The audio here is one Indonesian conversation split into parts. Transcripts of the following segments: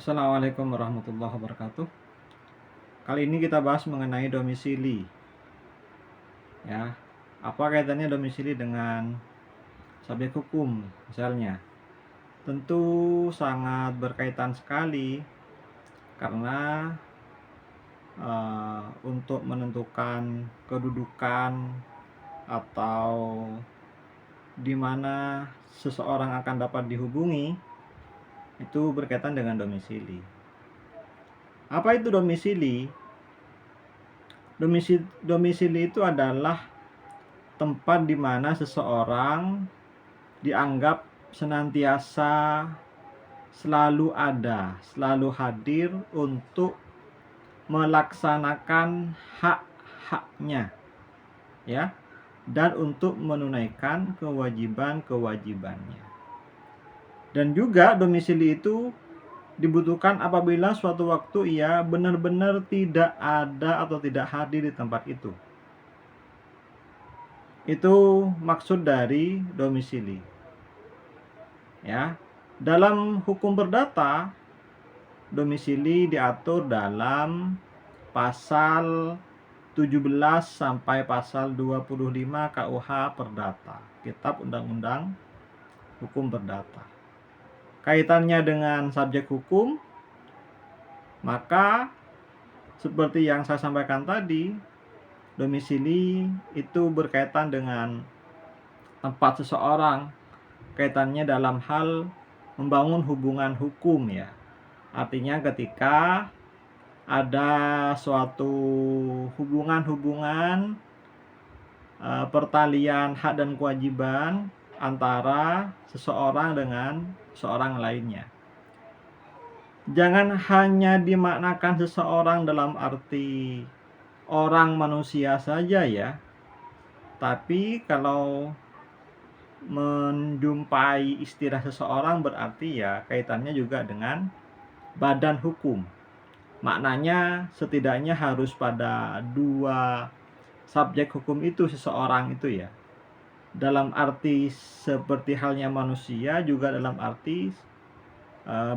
Assalamualaikum warahmatullahi wabarakatuh. Kali ini kita bahas mengenai domisili. Ya, apa kaitannya domisili dengan subjek hukum misalnya? Tentu sangat berkaitan sekali karena untuk menentukan kedudukan atau di mana seseorang akan dapat dihubungi itu berkaitan dengan domisili. Apa itu domisili? Domisili itu adalah tempat di mana seseorang dianggap senantiasa selalu ada, selalu hadir untuk melaksanakan hak-haknya, ya, dan untuk menunaikan kewajiban-kewajibannya. Dan juga domisili itu dibutuhkan apabila suatu waktu ia benar-benar tidak ada atau tidak hadir di tempat itu. Itu maksud dari domisili. Ya. Dalam hukum perdata, domisili diatur dalam pasal 17 sampai pasal 25 KUH Perdata, Kitab Undang-Undang Hukum Perdata. Kaitannya dengan subjek hukum, maka seperti yang saya sampaikan tadi, domisili itu berkaitan dengan tempat seseorang, kaitannya dalam hal membangun hubungan hukum, ya. Artinya ketika ada suatu hubungan pertalian hak dan kewajiban antara seseorang dengan seorang lainnya. Jangan hanya dimaknakan seseorang dalam arti orang manusia saja, ya. Tapi kalau menjumpai istilah seseorang berarti ya kaitannya juga dengan badan hukum. Maknanya setidaknya harus pada dua subjek hukum itu seseorang itu, ya. Dalam arti seperti halnya manusia, juga dalam arti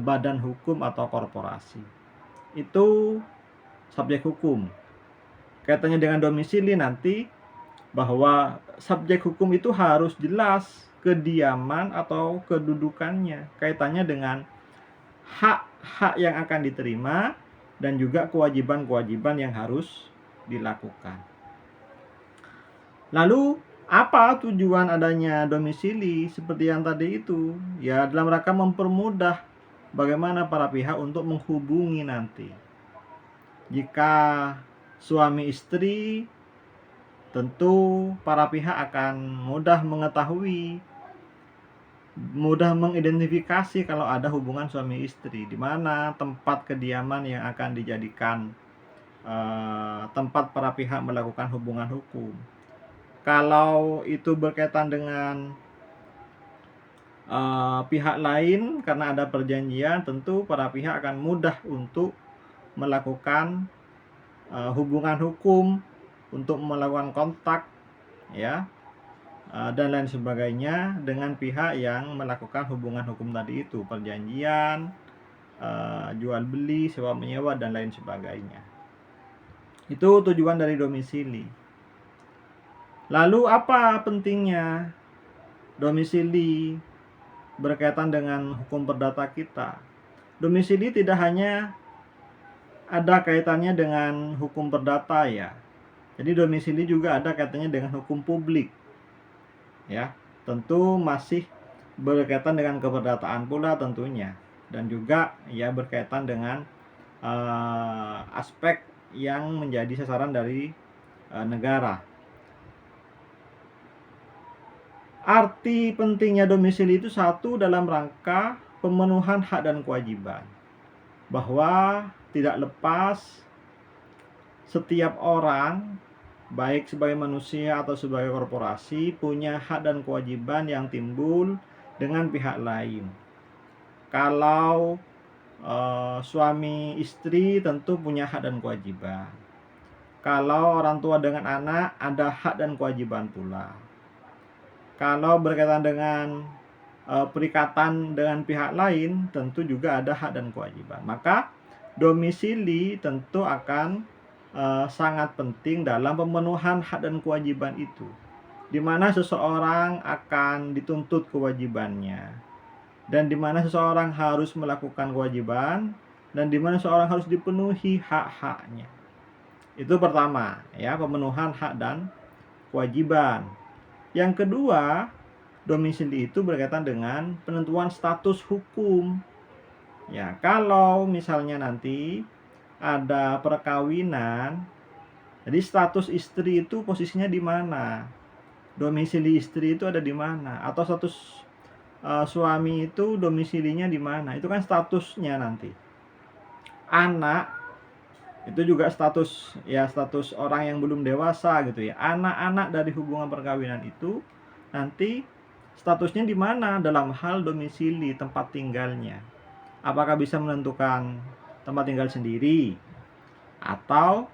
badan hukum atau korporasi. Itu subjek hukum. Kaitannya dengan domisili nanti bahwa subjek hukum itu harus jelas kediaman atau kedudukannya, kaitannya dengan hak-hak yang akan diterima dan juga kewajiban-kewajiban yang harus dilakukan. Lalu apa tujuan adanya domisili seperti yang tadi itu? Ya, dalam rangka mempermudah bagaimana para pihak untuk menghubungi nanti. Jika suami istri, tentu para pihak akan mudah mengetahui, mudah mengidentifikasi kalau ada hubungan suami istri, di mana tempat kediaman yang akan dijadikan tempat para pihak melakukan hubungan hukum. Kalau itu berkaitan dengan pihak lain karena ada perjanjian, tentu para pihak akan mudah untuk melakukan hubungan hukum, untuk melakukan kontak, ya, dan lain sebagainya dengan pihak yang melakukan hubungan hukum tadi itu, perjanjian, jual beli, sewa menyewa, dan lain sebagainya. Itu tujuan dari domisili. Lalu apa pentingnya domisili berkaitan dengan hukum perdata kita? Domisili tidak hanya ada kaitannya dengan hukum perdata, ya. Jadi domisili juga ada kaitannya dengan hukum publik, ya. Tentu masih berkaitan dengan keperdataan pula tentunya, dan juga ya berkaitan dengan aspek yang menjadi sasaran dari negara. Arti pentingnya domisili itu satu, dalam rangka pemenuhan hak dan kewajiban, bahwa tidak lepas setiap orang, baik sebagai manusia atau sebagai korporasi, punya hak dan kewajiban yang timbul dengan pihak lain. Kalau suami istri tentu punya hak dan kewajiban. Kalau orang tua dengan anak ada hak dan kewajiban pula. Kalau berkaitan dengan perikatan dengan pihak lain, tentu juga ada hak dan kewajiban. Maka domisili tentu akan sangat penting dalam pemenuhan hak dan kewajiban itu, di mana seseorang akan dituntut kewajibannya, dan di mana seseorang harus melakukan kewajiban, dan di mana seseorang harus dipenuhi hak-haknya. Itu pertama, ya, pemenuhan hak dan kewajiban. Yang kedua, domisili itu berkaitan dengan penentuan status hukum. Ya, kalau misalnya nanti ada perkawinan, jadi status istri itu posisinya di mana? Domisili istri itu ada di mana? Atau status suami itu domisilinya di mana? Itu kan statusnya nanti. Anak itu juga status, ya, status orang yang belum dewasa gitu ya. Anak-anak dari hubungan perkawinan itu nanti statusnya di mana dalam hal domisili tempat tinggalnya. Apakah bisa menentukan tempat tinggal sendiri atau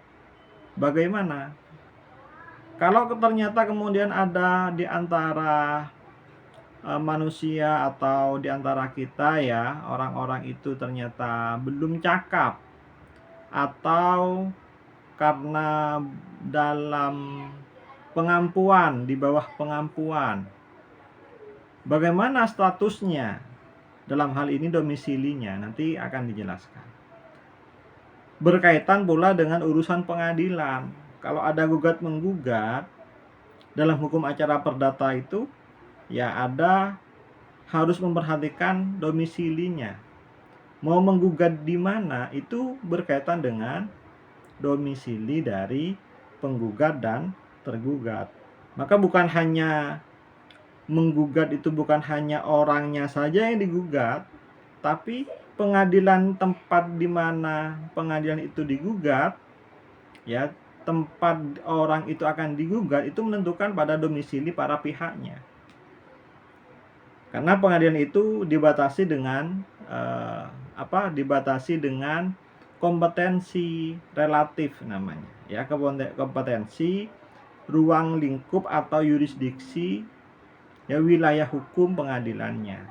bagaimana? Kalau ternyata kemudian ada di antara manusia atau di antara kita, ya, orang-orang itu ternyata belum cakap, atau karena dalam pengampuan, di bawah pengampuan, bagaimana statusnya dalam hal ini domisilinya, nanti akan dijelaskan. Berkaitan pula dengan urusan pengadilan. Kalau ada gugat menggugat dalam hukum acara perdata itu, ya, ada harus memperhatikan domisilinya. Mau menggugat di mana itu berkaitan dengan domisili dari penggugat dan tergugat. Maka bukan hanya menggugat itu bukan hanya orangnya saja yang digugat, tapi pengadilan, tempat di mana pengadilan itu digugat, ya, tempat orang itu akan digugat itu menentukan pada domisili para pihaknya. Karena pengadilan itu dibatasi dengan dibatasi dengan kompetensi relatif namanya, ya, kompetensi ruang lingkup atau yurisdiksi, ya, wilayah hukum pengadilannya.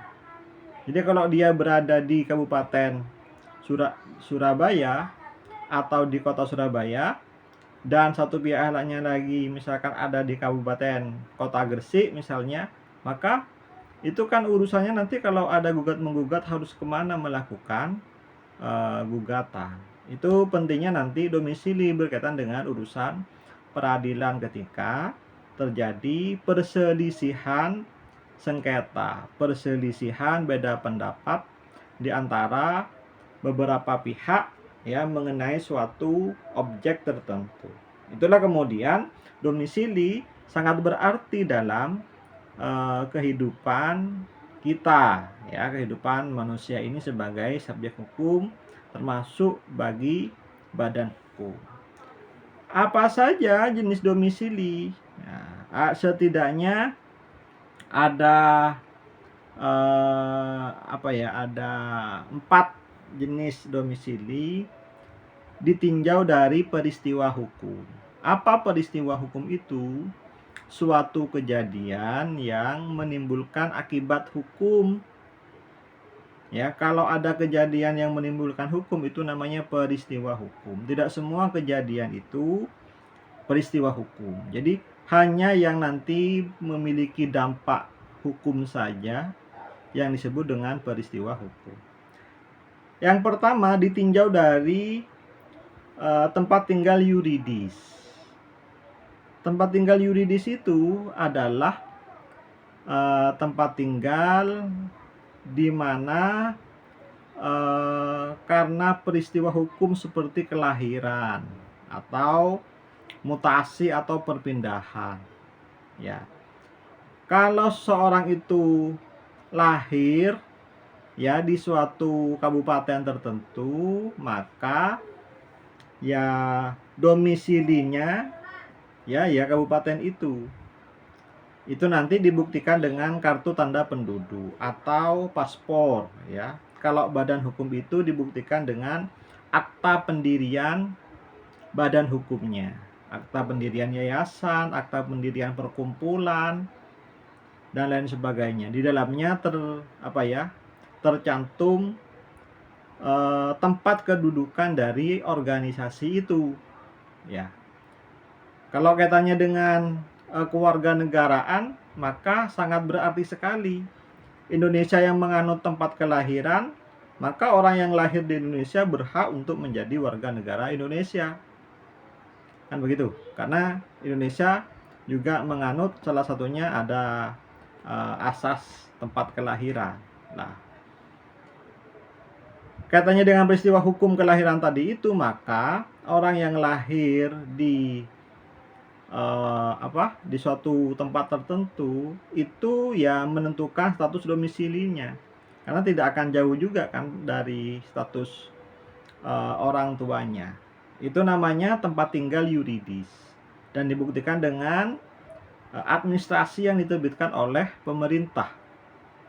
Jadi kalau dia berada di Kabupaten Surabaya atau di Kota Surabaya, dan satu pihak lainnya lagi misalkan ada di Kabupaten Kota Gresik misalnya, maka itu kan urusannya nanti kalau ada gugat menggugat harus kemana melakukan gugatan. Itu pentingnya nanti domisili berkaitan dengan urusan peradilan ketika terjadi perselisihan sengketa, perselisihan beda pendapat di antara beberapa pihak, ya, mengenai suatu objek tertentu. Itulah kemudian domisili sangat berarti dalam kehidupan kita, ya, kehidupan manusia ini sebagai subjek hukum, termasuk bagi badan hukum. Apa saja jenis domisili? Nah, setidaknya ada ada 4 jenis domisili ditinjau dari peristiwa hukum. Apa peristiwa hukum itu? Suatu kejadian yang menimbulkan akibat hukum. Ya, kalau ada kejadian yang menimbulkan hukum itu namanya peristiwa hukum. Tidak semua kejadian itu peristiwa hukum. Jadi hanya yang nanti memiliki dampak hukum saja yang disebut dengan peristiwa hukum. Yang pertama ditinjau dari tempat tinggal yuridis. Tempat tinggal yuridis itu adalah tempat tinggal di mana karena peristiwa hukum seperti kelahiran atau mutasi atau perpindahan, ya. Kalau seorang itu lahir, ya, di suatu kabupaten tertentu, maka, ya, domisilinya, ya kabupaten itu nanti dibuktikan dengan kartu tanda penduduk atau paspor, ya. Kalau badan hukum itu dibuktikan dengan akta pendirian badan hukumnya, akta pendirian yayasan, akta pendirian perkumpulan, dan lain sebagainya. Di dalamnya tercantum tempat kedudukan dari organisasi itu, ya. Kalau kaitannya dengan kewarganegaraan, maka sangat berarti sekali. Indonesia yang menganut tempat kelahiran, maka orang yang lahir di Indonesia berhak untuk menjadi warga negara Indonesia. Kan begitu? Karena Indonesia juga menganut, salah satunya ada asas tempat kelahiran. Nah, kaitannya dengan peristiwa hukum kelahiran tadi itu, maka orang yang lahir di di suatu tempat tertentu itu ya menentukan status domisilinya, karena tidak akan jauh juga kan dari status orang tuanya. Itu namanya tempat tinggal yuridis dan dibuktikan dengan administrasi yang diterbitkan oleh pemerintah.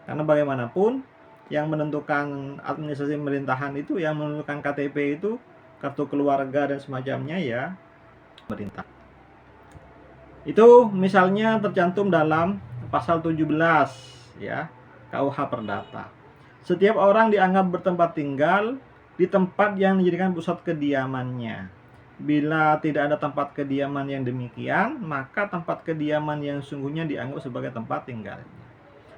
Karena bagaimanapun yang menentukan administrasi pemerintahan itu, yang menentukan KTP itu, kartu keluarga dan semacamnya, ya pemerintah. Itu misalnya tercantum dalam pasal 17 ya KUH Perdata. Setiap orang dianggap bertempat tinggal di tempat yang dijadikan pusat kediamannya. Bila tidak ada tempat kediaman yang demikian, maka tempat kediaman yang sungguhnya dianggap sebagai tempat tinggalnya.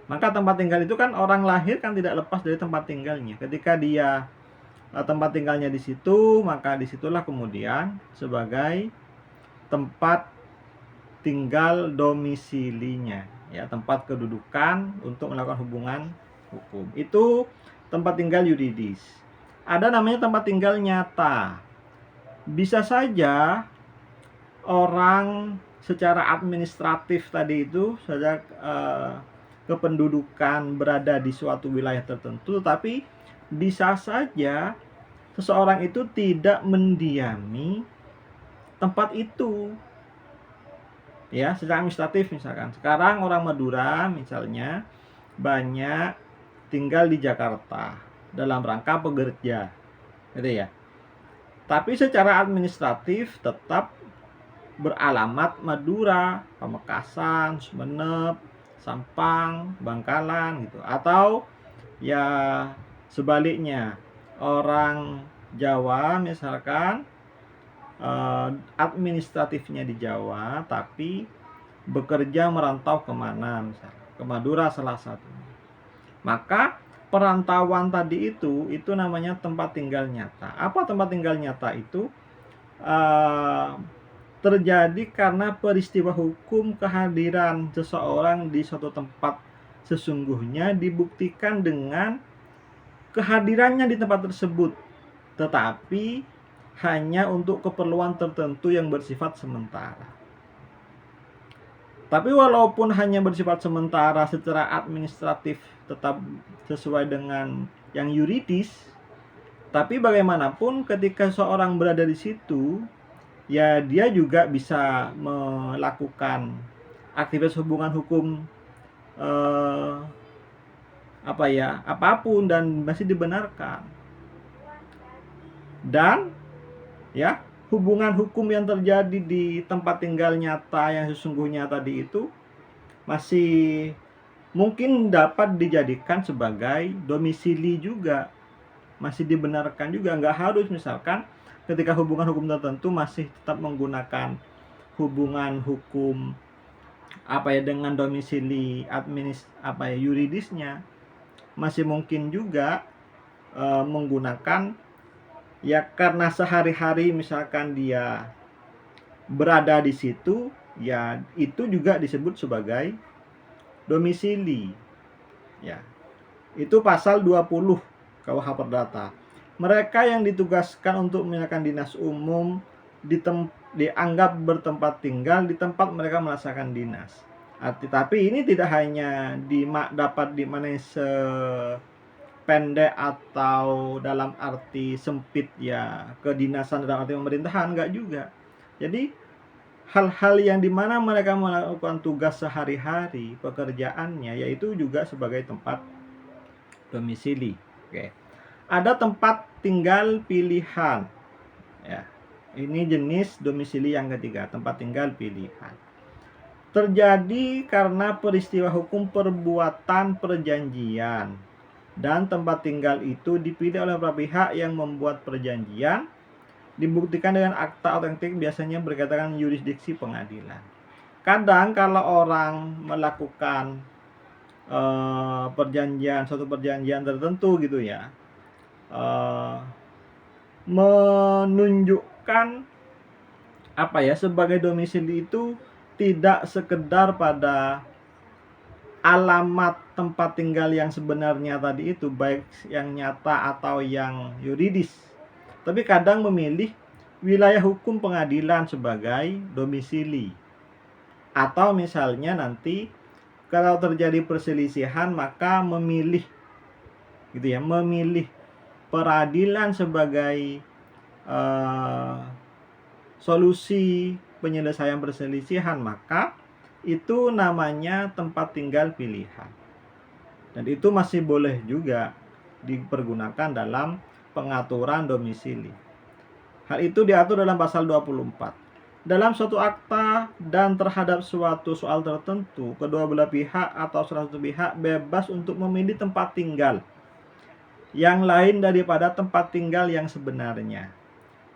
Maka tempat tinggal itu kan orang lahir kan tidak lepas dari tempat tinggalnya. Ketika dia tempat tinggalnya di situ, maka disitulah kemudian sebagai tempat tinggal domisilinya, ya, tempat kedudukan untuk melakukan hubungan hukum. Itu tempat tinggal yuridis. Ada namanya tempat tinggal nyata. Bisa saja orang secara administratif tadi itu saja kependudukan berada di suatu wilayah tertentu, tapi bisa saja seseorang itu tidak mendiami tempat itu. Ya, secara administratif misalkan. Sekarang orang Madura misalnya banyak tinggal di Jakarta dalam rangka bekerja. Gitu ya. Tapi secara administratif tetap beralamat Madura, Pamekasan, Sumenep, Sampang, Bangkalan gitu. Atau ya sebaliknya, orang Jawa misalkan administratifnya di Jawa tapi bekerja merantau kemana, misalnya ke Madura salah satunya. Maka perantauan tadi itu namanya tempat tinggal nyata. Apa tempat tinggal nyata itu? Terjadi karena peristiwa hukum kehadiran seseorang di suatu tempat sesungguhnya dibuktikan dengan kehadirannya di tempat tersebut, tetapi hanya untuk keperluan tertentu yang bersifat sementara. Tapi walaupun hanya bersifat sementara secara administratif tetap sesuai dengan yang yuridis, tapi bagaimanapun ketika seorang berada di situ, ya dia juga bisa melakukan aktivitas hubungan hukum apapun dan masih dibenarkan. Dan ya, hubungan hukum yang terjadi di tempat tinggal nyata yang sesungguhnya tadi itu masih mungkin dapat dijadikan sebagai domisili juga, masih dibenarkan juga. Nggak harus misalkan ketika hubungan hukum tertentu masih tetap menggunakan hubungan hukum dengan domisili yuridisnya, masih mungkin juga menggunakan, ya karena sehari-hari misalkan dia berada di situ, ya itu juga disebut sebagai domisili. Ya. Itu pasal 20 KUH Perdata. Mereka yang ditugaskan untuk menjalankan dinas umum dianggap bertempat tinggal di tempat mereka melaksanakan dinas. Tapi ini tidak hanya dapat dimaknai pendek atau dalam arti sempit, ya kedinasan dalam arti pemerintahan, enggak juga. Jadi hal-hal yang dimana mereka melakukan tugas sehari-hari pekerjaannya, yaitu juga sebagai tempat domisili. Oke. Ada tempat tinggal pilihan, ya ini jenis domisili yang ketiga, tempat tinggal pilihan. terjadi karena peristiwa hukum perbuatan perjanjian, dan tempat tinggal itu dipilih oleh beberapa pihak yang membuat perjanjian, dibuktikan dengan akta otentik, biasanya berkaitan yurisdiksi pengadilan. Kadang kalau orang melakukan suatu perjanjian tertentu gitu ya, menunjukkan sebagai domisili itu tidak sekedar pada alamat tempat tinggal yang sebenarnya tadi itu, baik yang nyata atau yang yuridis, tapi kadang memilih wilayah hukum pengadilan sebagai domisili. Atau misalnya nanti kalau terjadi perselisihan maka memilih peradilan sebagai solusi penyelesaian perselisihan, maka itu namanya tempat tinggal pilihan. Dan itu masih boleh juga dipergunakan dalam pengaturan domisili. Hal itu diatur dalam pasal 24. Dalam suatu akta dan terhadap suatu soal tertentu, kedua belah pihak atau salah satu pihak bebas untuk memilih tempat tinggal yang lain daripada tempat tinggal yang sebenarnya.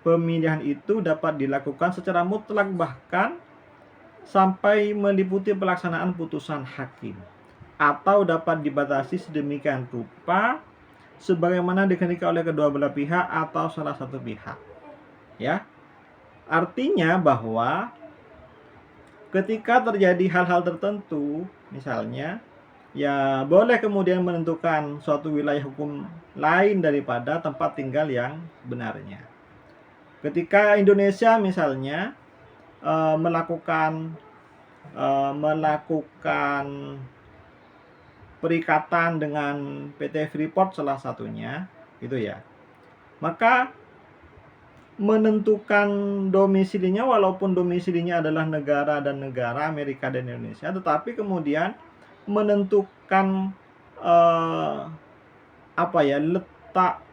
Pemilihan itu dapat dilakukan secara mutlak, bahkan sampai meliputi pelaksanaan putusan hakim, atau dapat dibatasi sedemikian rupa sebagaimana dikehendaki oleh kedua belah pihak atau salah satu pihak. Ya, artinya bahwa ketika terjadi hal-hal tertentu, misalnya ya boleh kemudian menentukan suatu wilayah hukum lain daripada tempat tinggal yang benarnya. Ketika Indonesia misalnya melakukan perikatan dengan PT Freeport salah satunya, gitu ya. Maka menentukan domisilinya, walaupun domisilinya adalah negara dan negara, Amerika dan Indonesia, tetapi kemudian menentukan letak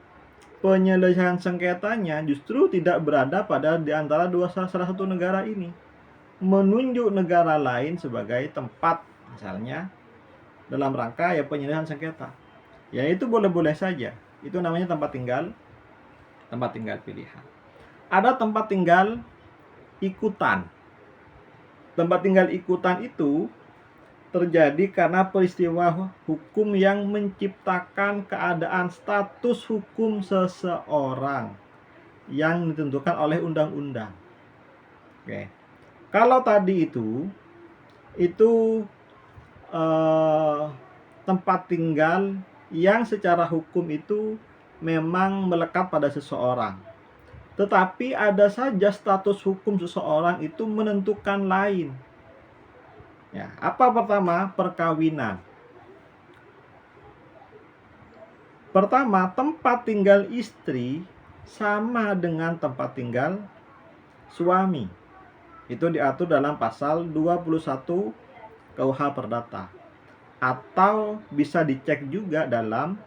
penyelesaian sengketanya justru tidak berada pada di antara salah satu negara ini, menunjuk negara lain sebagai tempat, misalnya dalam rangka penyelesaian sengketa. Ya itu boleh-boleh saja. Itu namanya tempat tinggal pilihan. Ada tempat tinggal ikutan. Tempat tinggal ikutan itu terjadi karena peristiwa hukum yang menciptakan keadaan status hukum seseorang yang ditentukan oleh undang-undang. Oke. Kalau tadi itu tempat tinggal yang secara hukum itu memang melekat pada seseorang, tetapi ada saja status hukum seseorang itu menentukan lain. Ya, apa pertama? Perkawinan. Pertama, tempat tinggal istri sama dengan tempat tinggal suami. Itu diatur dalam pasal 21 KUH Perdata. Atau bisa dicek juga dalam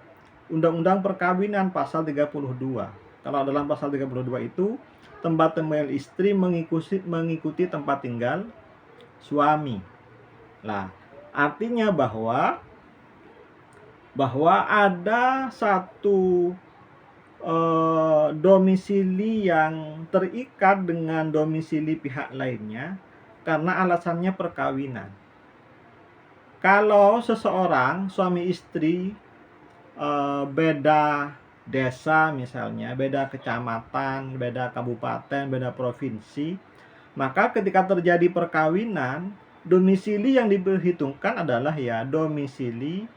Undang-Undang Perkawinan pasal 32. Kalau dalam pasal 32 itu tempat tinggal istri mengikuti tempat tinggal suami. Nah, artinya bahwa ada satu domisili yang terikat dengan domisili pihak lainnya karena alasannya perkawinan. Kalau seseorang suami istri beda desa misalnya, beda kecamatan, beda kabupaten, beda provinsi, maka ketika terjadi perkawinan, domisili yang diperhitungkan adalah domisili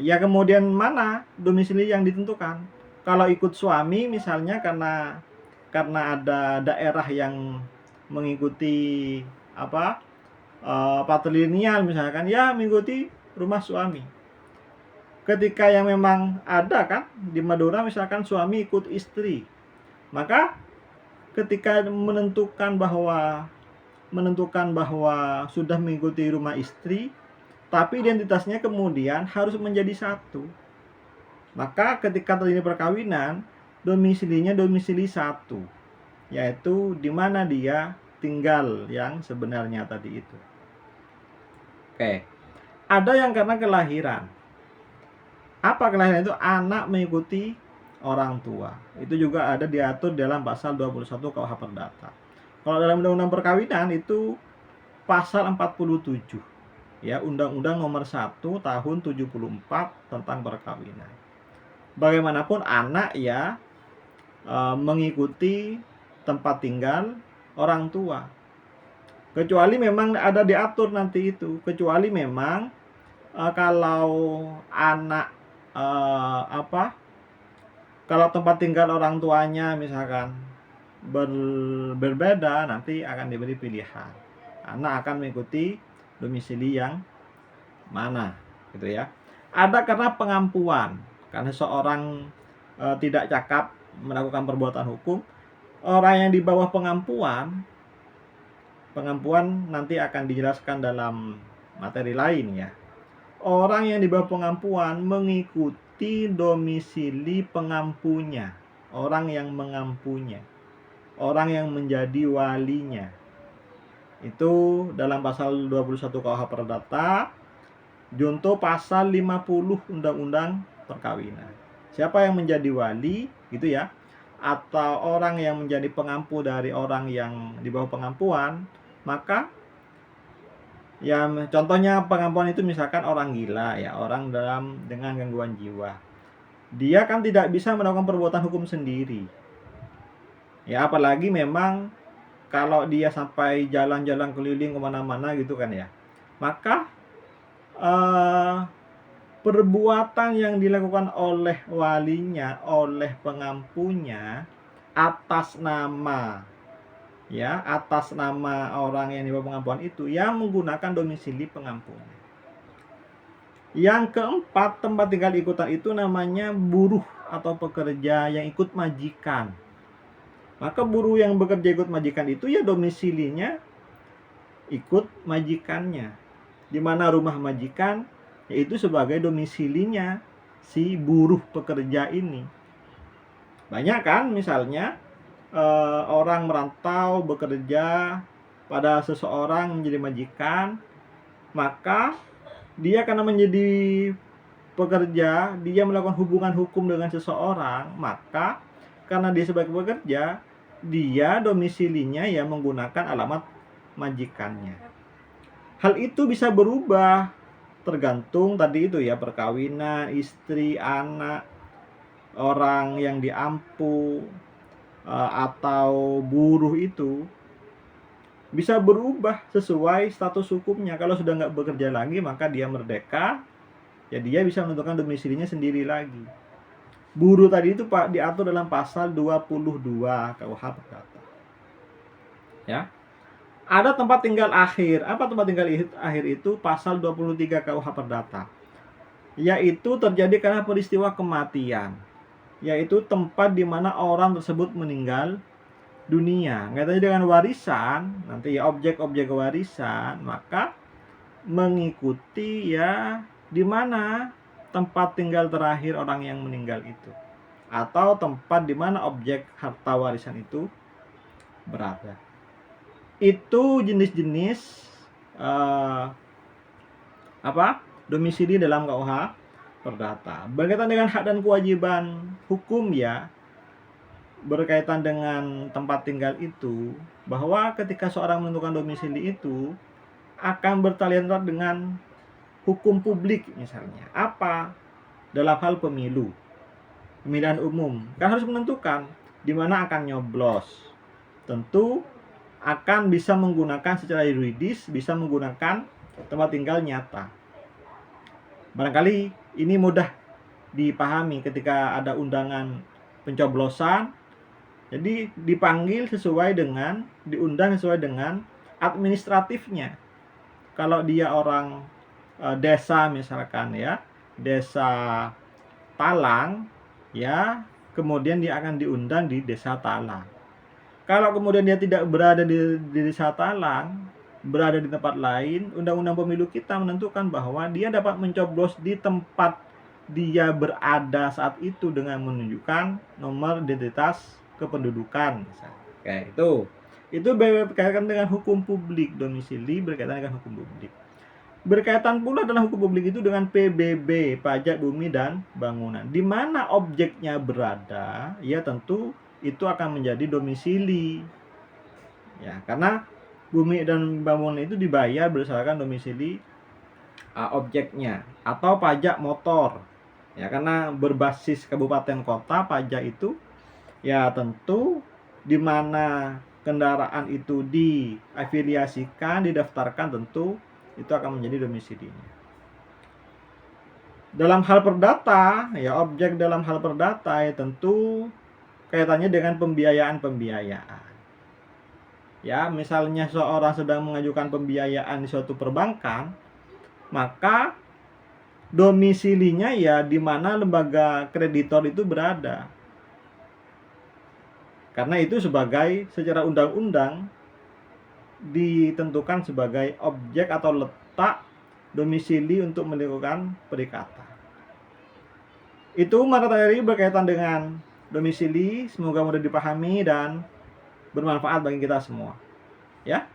kemudian mana domisili yang ditentukan. Kalau ikut suami misalnya karena ada daerah yang mengikuti patrilineal misalkan, mengikuti rumah suami. Ketika yang memang ada kan di Madura misalkan suami ikut istri, maka ketika menentukan bahwa sudah mengikuti rumah istri, tapi identitasnya kemudian harus menjadi satu, maka ketika terjadi perkawinan, domisilinya domisili satu, yaitu di mana dia tinggal yang sebenarnya tadi itu. Oke. Ada yang karena kelahiran. Apa kelahiran itu? Anak mengikuti orang tua. Itu juga ada diatur dalam pasal 21 KUH Perdata. Kalau dalam Undang-Undang Perkawinan itu pasal 47. Ya, Undang-Undang Nomor 1 Tahun 74 tentang perkawinan. Bagaimanapun anak ya mengikuti tempat tinggal orang tua. Kecuali memang ada diatur nanti itu. Kecuali memang kalau anak kalau tempat tinggal orang tuanya misalkan berbeda, nanti akan diberi pilihan. Anak akan mengikuti domisili yang mana, gitu ya. Ada karena pengampuan, karena seorang tidak cakap melakukan perbuatan hukum, orang yang di bawah pengampuan nanti akan dijelaskan dalam materi lain ya. Orang yang di bawah pengampuan mengikuti domisili pengampunya, orang yang mengampunya, orang yang menjadi walinya. Itu dalam pasal 21 KUH Perdata, junto pasal 50 Undang-Undang Perkawinan. Siapa yang menjadi wali, gitu ya, atau orang yang menjadi pengampu dari orang yang di bawah pengampuan, maka ya contohnya pengampuan itu misalkan orang gila ya, orang dengan gangguan jiwa. Dia kan tidak bisa melakukan perbuatan hukum sendiri. Ya apalagi memang kalau dia sampai jalan-jalan keliling kemana-mana gitu kan ya. Maka perbuatan yang dilakukan oleh walinya, oleh pengampunya atas nama orang yang di bawah pengampuan itu yang menggunakan domisili pengampunya. Yang keempat, tempat tinggal ikutan itu namanya buruh atau pekerja yang ikut majikan. Maka buruh yang bekerja ikut majikan itu ya domisilinya ikut majikannya. Di mana rumah majikan yaitu sebagai domisilinya si buruh pekerja ini. Banyak kan misalnya orang merantau bekerja pada seseorang menjadi majikan, maka dia karena menjadi pekerja, dia melakukan hubungan hukum dengan seseorang, maka karena dia sebagai pekerja, dia domisilinya ya menggunakan alamat majikannya. Hal itu bisa berubah tergantung tadi itu ya, perkawinan, istri, anak, orang yang diampu, atau buruh itu bisa berubah sesuai status hukumnya. Kalau sudah nggak bekerja lagi, maka dia merdeka, ya dia bisa menentukan domisilinya sendiri lagi. Buruh tadi itu Pak diatur dalam pasal 22 KUH Perdata. Ya. Ada tempat tinggal akhir. Apa tempat tinggal akhir itu? Pasal 23 KUH Perdata. Yaitu terjadi karena peristiwa kematian. Yaitu tempat di mana orang tersebut meninggal dunia. Kaitannya dengan warisan, nanti ya objek-objek warisan, maka mengikuti ya di mana tempat tinggal terakhir orang yang meninggal itu, atau tempat di mana objek harta warisan itu berada. Itu jenis-jenis domisili dalam KUH Perdata. Berkaitan dengan hak dan kewajiban hukum ya, berkaitan dengan tempat tinggal itu, bahwa ketika seorang menentukan domisili itu akan bertalian dengan hukum publik misalnya. Apa? Dalam hal pemilihan umum, kan harus menentukan di mana akan nyoblos. Tentu akan bisa menggunakan secara yuridis, bisa menggunakan tempat tinggal nyata. Barangkali ini mudah dipahami ketika ada undangan pencoblosan. Jadi diundang sesuai dengan administratifnya. Kalau dia orang desa misalkan ya, desa Talang ya, kemudian dia akan diundang di desa Talang. Kalau kemudian dia tidak berada di desa Talang, berada di tempat lain, Undang-Undang Pemilu kita menentukan bahwa dia dapat mencoblos di tempat dia berada saat itu dengan menunjukkan nomor identitas kependudukan misalnya. Oke, itu. Itu berkaitan dengan hukum publik. Domisili berkaitan dengan hukum publik. Berkaitan pula dalam hukum publik itu dengan PBB, pajak bumi dan bangunan. Di mana objeknya berada, ya tentu itu akan menjadi domisili. Ya, karena bumi dan bangunan itu dibayar berdasarkan domisili objeknya, atau pajak motor. Ya, karena berbasis kabupaten kota, pajak itu ya tentu di mana kendaraan itu diafiliasikan, didaftarkan, tentu itu akan menjadi domisilinya. Dalam hal perdata, ya objek dalam hal perdata ya tentu kaitannya dengan pembiayaan. Ya, misalnya seorang sedang mengajukan pembiayaan di suatu perbankan, maka domisilinya ya di mana lembaga kreditor itu berada. Karena itu secara undang-undang ditentukan sebagai objek atau letak domisili untuk melakukan perikatan. Itu materi berkaitan dengan domisili, semoga mudah dipahami dan bermanfaat bagi kita semua. Ya.